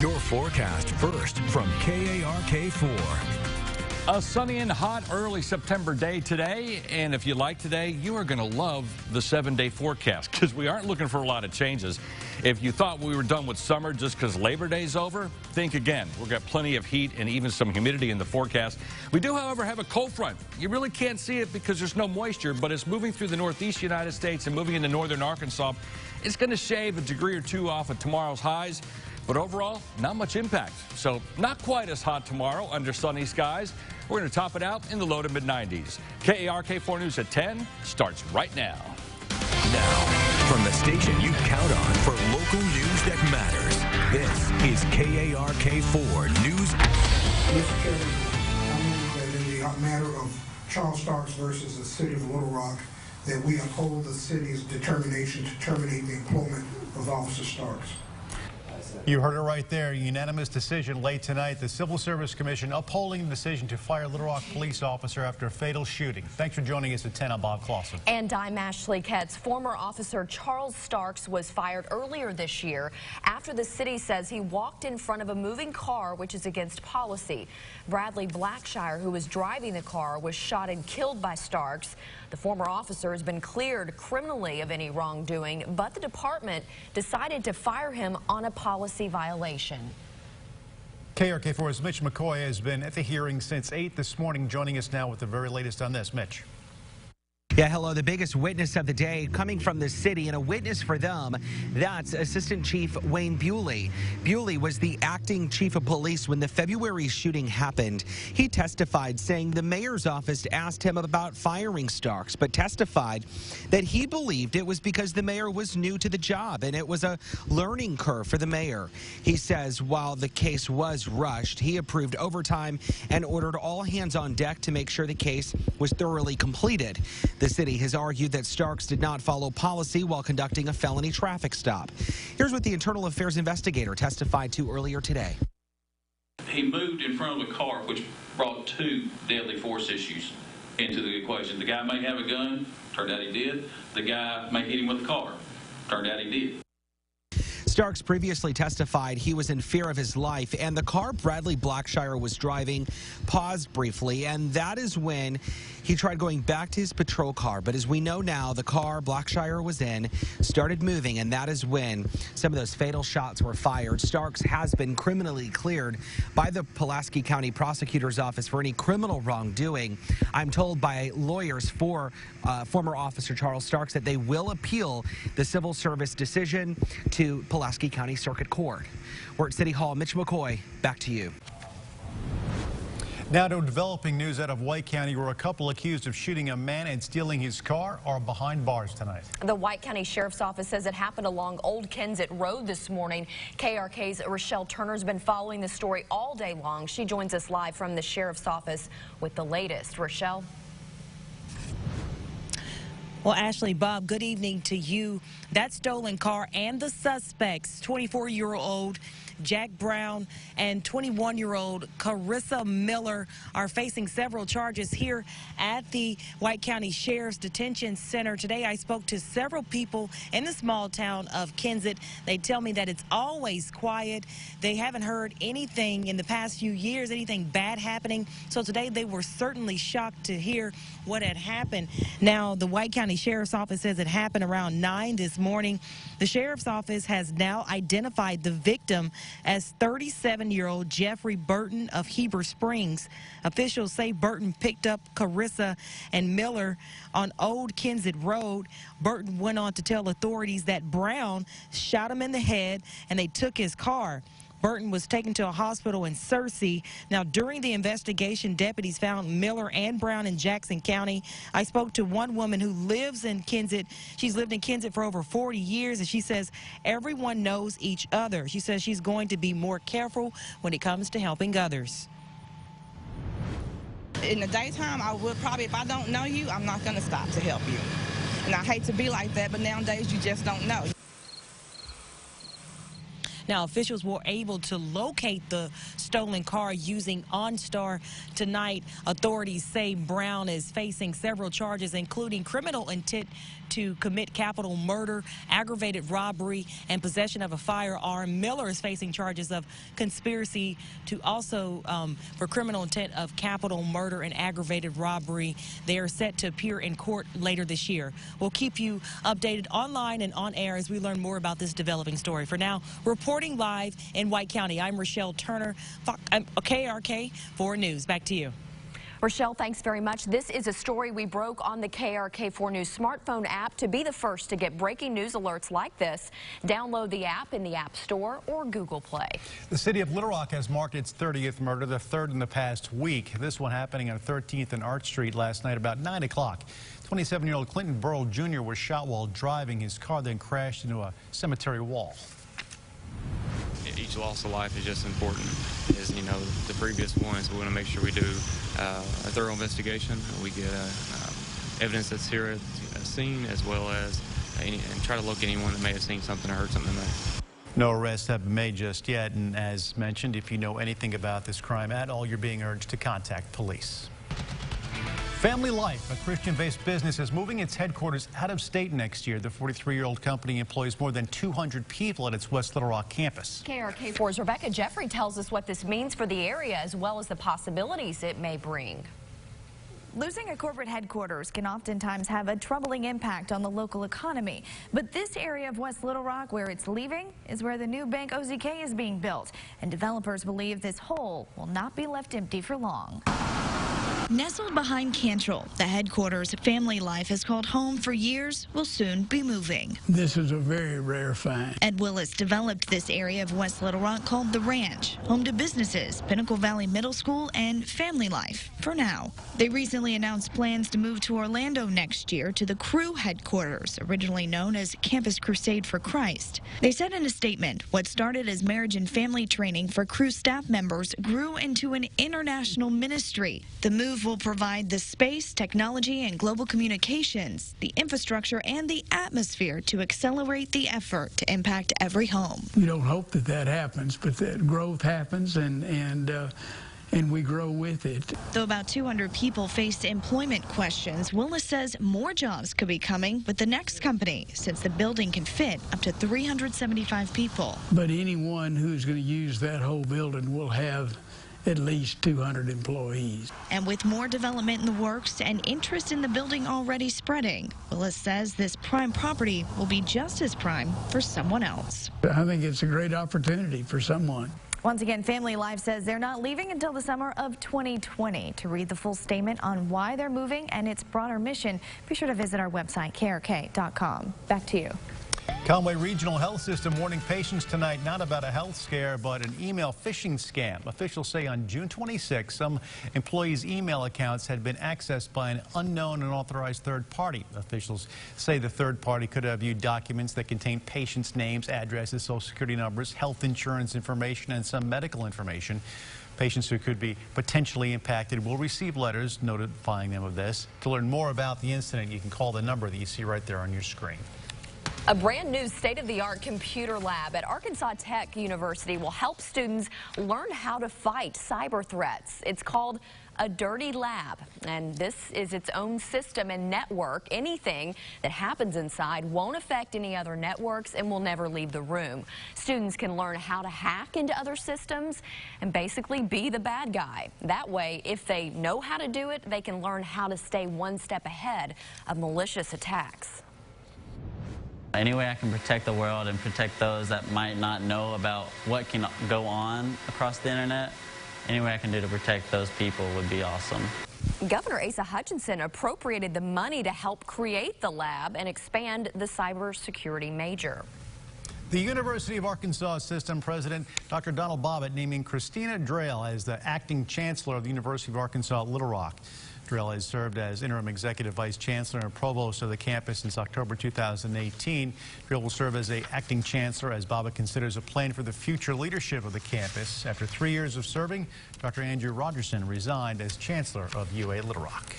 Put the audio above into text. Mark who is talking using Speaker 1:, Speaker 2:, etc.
Speaker 1: Your forecast first from KARK4.
Speaker 2: A sunny and hot early September day today, and if you like today, you are going to love the 7-day forecast because we aren't looking for a lot of changes. If you thought we were done with summer just because Labor Day's over, think again. We've got plenty of heat and even some humidity in the forecast. We do, however, have a cold front. You really can't see it because there's no moisture, but it's moving through the northeast United States and moving into northern Arkansas. It's going to shave a degree or two off of tomorrow's highs. But overall, not much impact. So not quite as hot tomorrow under sunny skies. We're going to top it out in the low to mid-90s. KARK4 News at 10 starts right now.
Speaker 1: Now, from the station you count on for local news that matters, this is KARK4 News.
Speaker 3: Mr. Chairman, I move that in the matter of Charles Starks versus the City of Little Rock, that we uphold the city's determination to terminate the employment of Officer Starks.
Speaker 4: You heard it right there. Unanimous decision late tonight. The Civil Service Commission upholding the decision to fire Little Rock police officer after a fatal shooting. Thanks for joining us at 10. I'm Bob Clausen.
Speaker 5: And I'm Ashley Ketz. Former officer Charles Starks was fired earlier this year after the city says he walked in front of a moving car, which is against policy. Bradley Blackshire, who was driving the car, was shot and killed by Starks. The former officer has been cleared criminally of any wrongdoing, but the department decided to fire him on a policy violation.
Speaker 4: KARK4's Mitch McCoy has been at the hearing since 8 this morning, joining us now with the very latest on this. Mitch.
Speaker 6: Yeah, hello. The biggest witness of the day coming from the city, and a witness for them, that's Assistant Chief Wayne Bewley. Bewley was the acting chief of police when the February shooting happened. He testified saying the mayor's office asked him about firing Starks, but testified that he believed it was because the mayor was new to the job and it was a learning curve for the mayor. He says while the case was rushed, he approved overtime and ordered all hands on deck to make sure the case was thoroughly completed. The city has argued that Starks did not follow policy while conducting a felony traffic stop. Here's what the internal affairs investigator testified to earlier today.
Speaker 7: He moved in front of a car, which brought 2 deadly force issues into the equation. The guy may have a gun, turned out he did. The guy may hit him with a car, turned out he did.
Speaker 6: Starks previously testified he was in fear of his life, and the car Bradley Blackshire was driving paused briefly, and that is when he tried going back to his patrol car. But as we know now, the car Blackshire was in started moving, and that is when some of those fatal shots were fired. Starks has been criminally cleared by the Pulaski County Prosecutor's Office for any criminal wrongdoing. I'm told by lawyers for former Officer Charles Starks that they will appeal the civil service decision to Pulaski County Circuit Court. We're at City Hall. Mitch McCoy, back to you.
Speaker 4: Now to developing news out of White County, where a couple accused of shooting a man and stealing his car are behind bars tonight.
Speaker 5: The White County Sheriff's Office says it happened along Old Kensett Road this morning. KRK's Rochelle Turner's been following the story all day long. She joins us live from the Sheriff's Office with the latest. Rochelle?
Speaker 8: Well, Ashley, Bob, good evening to you. That stolen car and the suspects, 24-year-old Jack Brown and 21-year-old Carissa Miller, are facing several charges here at the White County Sheriff's Detention Center. Today, I spoke to several people in the small town of Kensett. They tell me that it's always quiet. They haven't heard anything in the past few years, anything bad happening. So today, they were certainly shocked to hear what had happened. Now, the White County Sheriff's Office says it happened around 9 this morning. The Sheriff's Office has now identified the victim as 37-year-old Jeffrey Burton of Heber Springs. Officials say Burton picked up Carissa and Miller on Old Kensett Road. Burton went on to tell authorities that Brown shot him in the head and they took his car. Burton was taken to a hospital in Searcy. Now, during the investigation, deputies found Miller and Brown in Jackson County. I spoke to one woman who lives in Kensett. She's lived in Kensett for over 40 years, and she says everyone knows each other. She says she's going to be more careful when it comes to helping others.
Speaker 9: In the daytime, I would probably, if I don't know you, I'm not going to stop to help you. And I hate to be like that, but nowadays you just don't know.
Speaker 8: Now, officials were able to locate the stolen car using OnStar tonight. Authorities say Brown is facing several charges, including criminal intent to commit capital murder, aggravated robbery, and possession of a firearm. Miller is facing charges of conspiracy to also for criminal intent of capital murder and aggravated robbery. They are set to appear in court later this year. We'll keep you updated online and on air as we learn more about this developing story. For now, reporting live in White County, I'm Rochelle Turner, KARK 4 News. Back to you.
Speaker 5: Rochelle, thanks very much. This is a story we broke on the KARK4 News smartphone app. To be the first to get breaking news alerts like this, download the app in the App Store or Google Play.
Speaker 4: The city of Little Rock has marked its 30th murder, the third in the past week. This one happening on 13th and Arch Street last night about 9 o'clock. 27-year-old Clinton Burrell Jr. was shot while driving. His car then crashed into a cemetery wall.
Speaker 10: Each loss of life is just important, as you know, the previous one, so we want to make sure we do a thorough investigation. We get evidence that's here at the scene, as well as and try to locate anyone that may have seen something or heard something there.
Speaker 4: No arrests have been made just yet, and as mentioned, if you know anything about this crime at all, you're being urged to contact police. Family Life, a Christian-based business, is moving its headquarters out of state next year. The 43-year-old company employs more than 200 people at its West Little Rock campus.
Speaker 5: KARK4's Rebecca Jeffrey tells us what this means for the area as well as the possibilities it may bring.
Speaker 11: Losing a corporate headquarters can oftentimes have a troubling impact on the local economy. But this area of West Little Rock where it's leaving is where the new bank OZK is being built. And developers believe this hole will not be left empty for long. Nestled behind Cantrell, the headquarters Family Life has called home for years will soon be moving.
Speaker 12: This is a very rare find.
Speaker 11: Ed Willis developed this area of West Little Rock called The Ranch, home to businesses, Pinnacle Valley Middle School and Family Life for now. They recently announced plans to move to Orlando next year to the Crew headquarters, originally known as Campus Crusade for Christ. They said in a statement, what started as marriage and family training for Crew staff members grew into an international ministry. The move will provide the space, technology, and global communications, the infrastructure, and the atmosphere to accelerate the effort to impact every home.
Speaker 12: We don't hope that that happens, but that growth happens, and we grow with it.
Speaker 11: Though about 200 people face employment questions, Willis says more jobs could be coming with the next company, since the building can fit up to 375 people.
Speaker 12: But anyone who's going to use that whole building will have at least 200 employees.
Speaker 11: And with more development in the works and interest in the building already spreading, Willis says this prime property will be just as prime for someone else.
Speaker 12: I think it's a great opportunity for someone.
Speaker 11: Once again, Family Life says they're not leaving until the summer of 2020. To read the full statement on why they're moving and its broader mission, be sure to visit our website, KARK.com. Back to you.
Speaker 4: Conway Regional Health System warning patients tonight not about a health scare, but an email phishing scam. Officials say on June 26, some employees' email accounts had been accessed by an unknown and unauthorized third party. Officials say the third party could have viewed documents that contain patients' names, addresses, social security numbers, health insurance information, and some medical information. Patients who could be potentially impacted will receive letters notifying them of this. To learn more about the incident, you can call the number that you see right there on your screen.
Speaker 5: A brand new state-of-the-art computer lab at Arkansas Tech University will help students learn how to fight cyber threats. It's called a Dirty Lab, and this is its own system and network. Anything that happens inside won't affect any other networks and will never leave the room. Students can learn how to hack into other systems and basically be the bad guy. That way, if they know how to do it, they can learn how to stay one step ahead of malicious attacks.
Speaker 13: Any way I can protect the world and protect those that might not know about what can go on across the internet, any way I can do to protect those people would be awesome.
Speaker 5: Governor Asa Hutchinson appropriated the money to help create the lab and expand the cybersecurity major.
Speaker 4: The University of Arkansas System President Dr. Donald Bobbitt naming Christina Drayle as the acting chancellor of the University of Arkansas at Little Rock. Drayle has served as interim executive vice chancellor and provost of the campus since October 2018. Drayle will serve as the acting chancellor as Bobbitt considers a plan for the future leadership of the campus. After 3 years of serving, Dr. Andrew Rogerson resigned as chancellor of UA Little Rock.